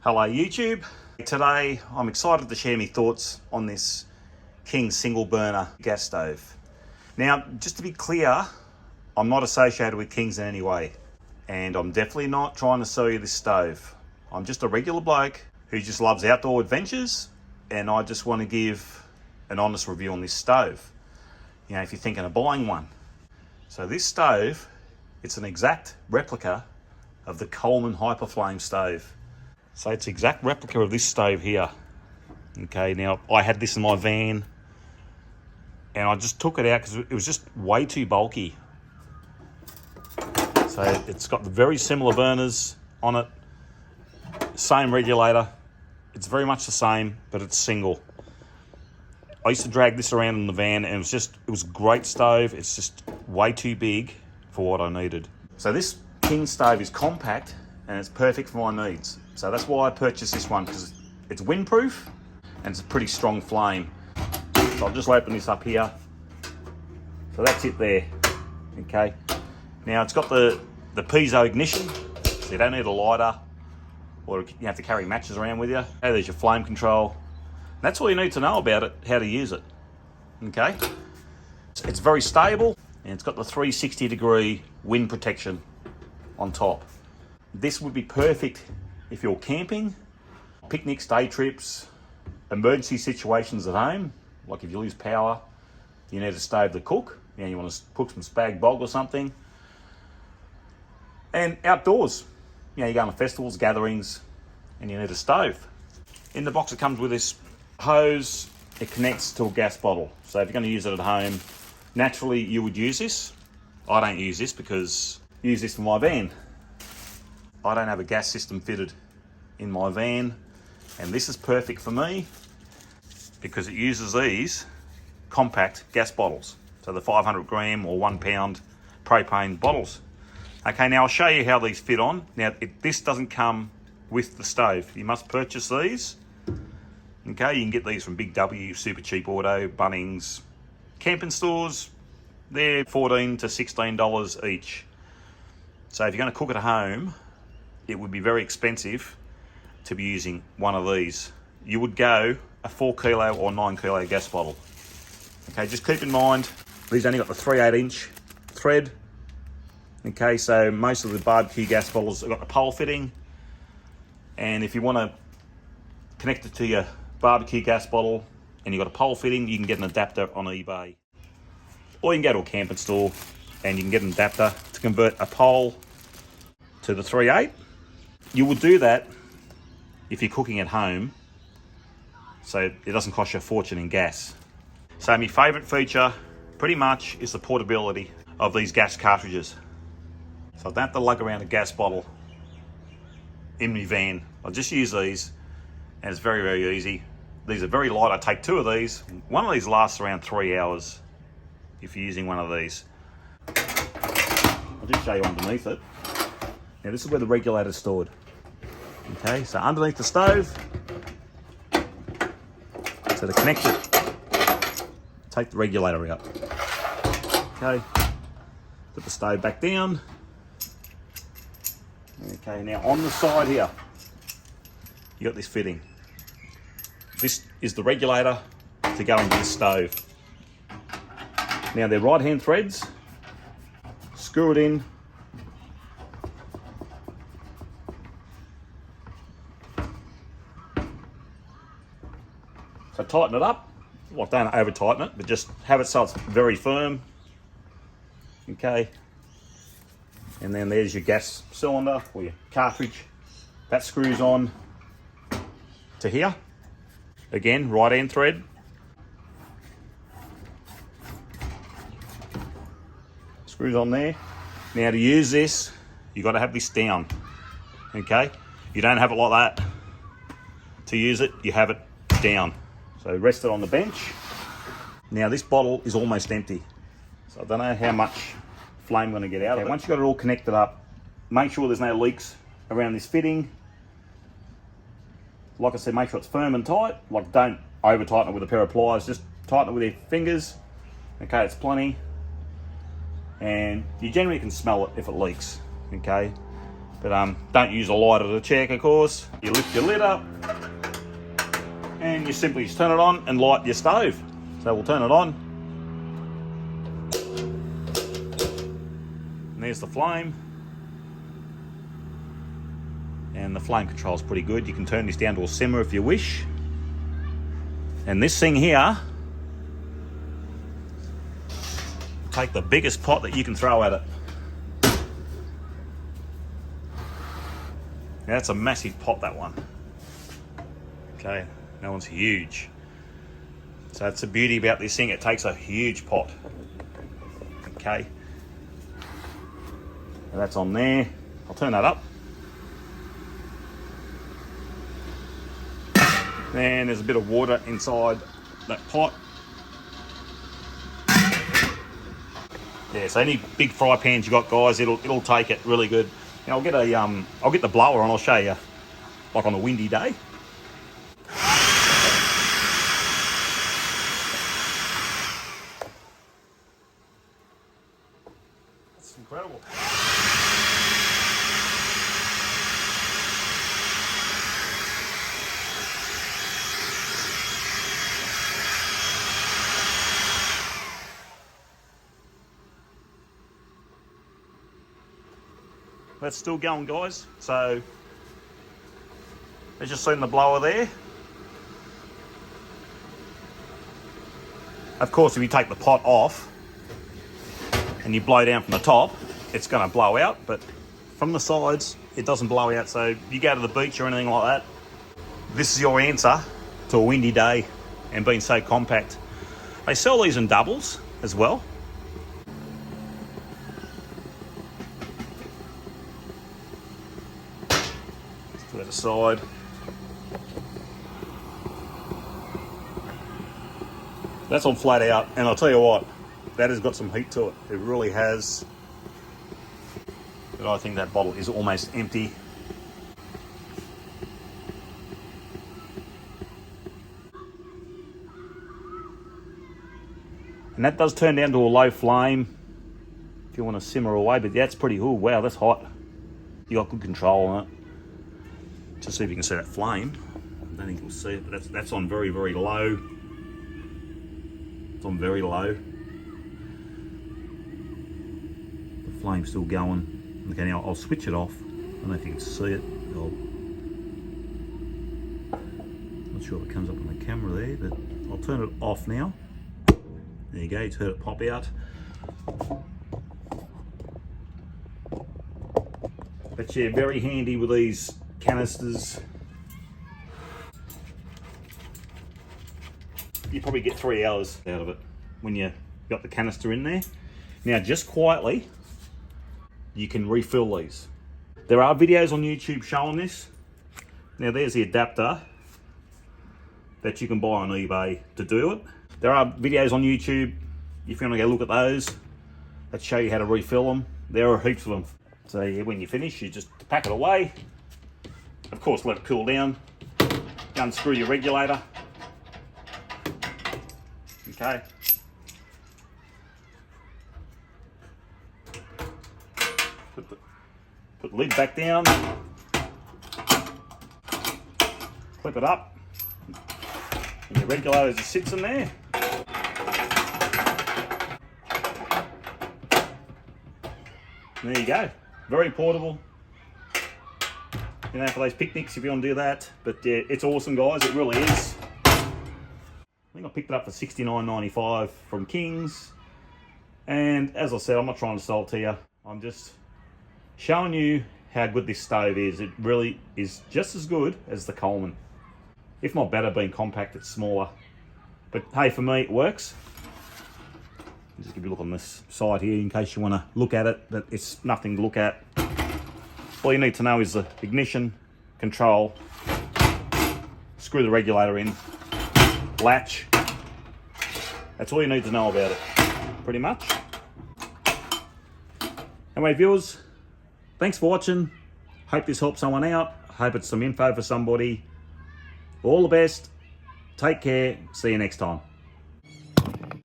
Hello YouTube. Today I'm excited to share my thoughts on this King single burner gas stove. Now, just to be clear, I'm not associated with Kings in any way, and I'm definitely not trying to sell you this stove. I'm just a regular bloke who just loves outdoor adventures, and I just want to give an honest review on this stove. You know, if you're thinking of buying one. So this stove, it's an exact replica of the Coleman Hyperflame stove. So it's an exact replica of this stove here. Okay, now I had this in my van and I just took it out because it was just way too bulky. So it's got the very similar burners on it, same regulator. It's very much the same, but it's single. I used to drag this around in the van and it was a great stove. It's just way too big for what I needed. So this King stove is compact and it's perfect for my needs. So that's why I purchased this one, because it's windproof and it's a pretty strong flame. So I'll just open this up here. So that's it there, okay. Now it's got the piezo ignition, so you don't need a lighter or you have to carry matches around with you. Okay, there's your flame control. That's all you need to know about it, how to use it, okay. It's very stable and it's got the 360-degree wind protection on top. This would be perfect if you're camping, picnics, day trips, emergency situations at home, like if you lose power, you need a stove to cook, you know, you want to cook some spag bog or something. And outdoors, you know, you go to festivals, gatherings, and you need a stove. In the box it comes with this hose. It connects to a gas bottle. So if you're going to use it at home, naturally you would use this. I don't use this because I use this for my van. I don't have a gas system fitted in my van, and this is perfect for me because it uses these compact gas bottles. So the 500 gram or 1 pound propane bottles. Okay, now I'll show you how these fit on. Now, this doesn't come with the stove. You must purchase these. Okay, you can get these from Big W, Super Cheap Auto, Bunnings, camping stores. They're $14 to $16 each. So if you're going to cook at home, it would be very expensive to be using one of these. You would go a 4 kilo or 9 kilo gas bottle. Okay, just keep in mind, these only got the 3/8 inch thread. Okay, so most of the barbecue gas bottles have got the pole fitting. And if you want to connect it to your barbecue gas bottle and you've got a pole fitting, you can get an adapter on eBay. Or you can go to a camping store and you can get an adapter to convert a pole to the 3/8. You would do that if you're cooking at home, so it doesn't cost you a fortune in gas. So my favourite feature pretty much is the portability of these gas cartridges. So I don't have to lug around a gas bottle in my van. I just use these and it's very, very easy. These are very light. I take 2 of these. One of these lasts around 3 hours if you're using one of these. I'll just show you underneath it. Now this is where the regulator is stored. Okay, so underneath the stove, so to connect it, take the regulator out. Okay, put the stove back down. Okay, now on the side here, you got this fitting. This is the regulator to go into the stove. Now they're right-hand threads. Screw it in. So tighten it up. Well, don't over tighten it, but just have it so it's very firm. Okay. And then there's your gas cylinder or your cartridge. That screws on to here. Again, right hand thread. Screws on there. Now to use this, you've got to have this down. Okay. You don't have it like that. To use it, you have it down. So rest it on the bench. Now this bottle is almost empty. So I don't know how much flame I'm going to get out of it. Once you've got it all connected up, make sure there's no leaks around this fitting. Like I said, make sure it's firm and tight. Like, don't over tighten it with a pair of pliers, just tighten it with your fingers. Okay, it's plenty. And you generally can smell it if it leaks, okay? But don't use a lighter to check, of course. You lift your lid up and you simply just turn it on and light your stove. So we'll turn it on. And there's the flame. And the flame control is pretty good. You can turn this down to a simmer if you wish. And this thing here, take the biggest pot that you can throw at it. Now that's a massive pot, that one. Okay, that one's huge. So that's the beauty about this thing, it takes a huge pot. Okay. And that's on there. I'll turn that up. And there's a bit of water inside that pot. Yeah, so any big fry pans you got, guys, it'll take it really good. Now I'll get the blower and I'll show you, like on a windy day. That's incredible. That's still going, guys. So, as you've seen the blower there. Of course, if you take the pot off and you blow down from the top, it's going to blow out. But from the sides, it doesn't blow out. So, if you go to the beach or anything like that, this is your answer to a windy day and being so compact. They sell these in doubles as well. Put it aside. That's on flat out, and I'll tell you what, that has got some heat to it. It really has. But I think that bottle is almost empty. And that does turn down to a low flame if you want to simmer away, but that's pretty, oh wow, that's hot. You got good control on it. Just see if you can see that flame. I don't think you'll see it, but that's on very, very low. It's on very low. The flame's still going. Okay, now I'll switch it off. I don't know if you can see it. Not sure if it comes up on the camera there, but I'll turn it off now. There you go, you heard it pop out. But yeah, very handy with these canisters. You probably get 3 hours out of it when you got the canister in there. Now, just quietly, you can refill these. There are videos on YouTube showing this. Now, there's the adapter that you can buy on eBay to do it. There are videos on YouTube, if you want to go look at those, that show you how to refill them. There are heaps of them. So yeah, when you finish, you just pack it away. Of course, let it cool down. Unscrew your regulator. Okay. Put the lid back down. Clip it up. And your regulator just sits in there. There you go. Very portable. You know, for those picnics if you want to do that. But yeah, it's awesome, guys. It really is. I think I picked it up for $69.95 from Kings. And as I said, I'm not trying to sell it to you. I'm just showing you how good this stove is. It really is just as good as the Coleman. If not better, being compact, it's smaller. But hey, for me, it works. Just give you a look on this side here in case you want to look at it, but it's nothing to look at. All you need to know is the ignition, control, screw the regulator in, latch. That's all you need to know about it, pretty much. Anyway, viewers, thanks for watching. Hope this helps someone out. Hope it's some info for somebody. All the best. Take care. See you next time.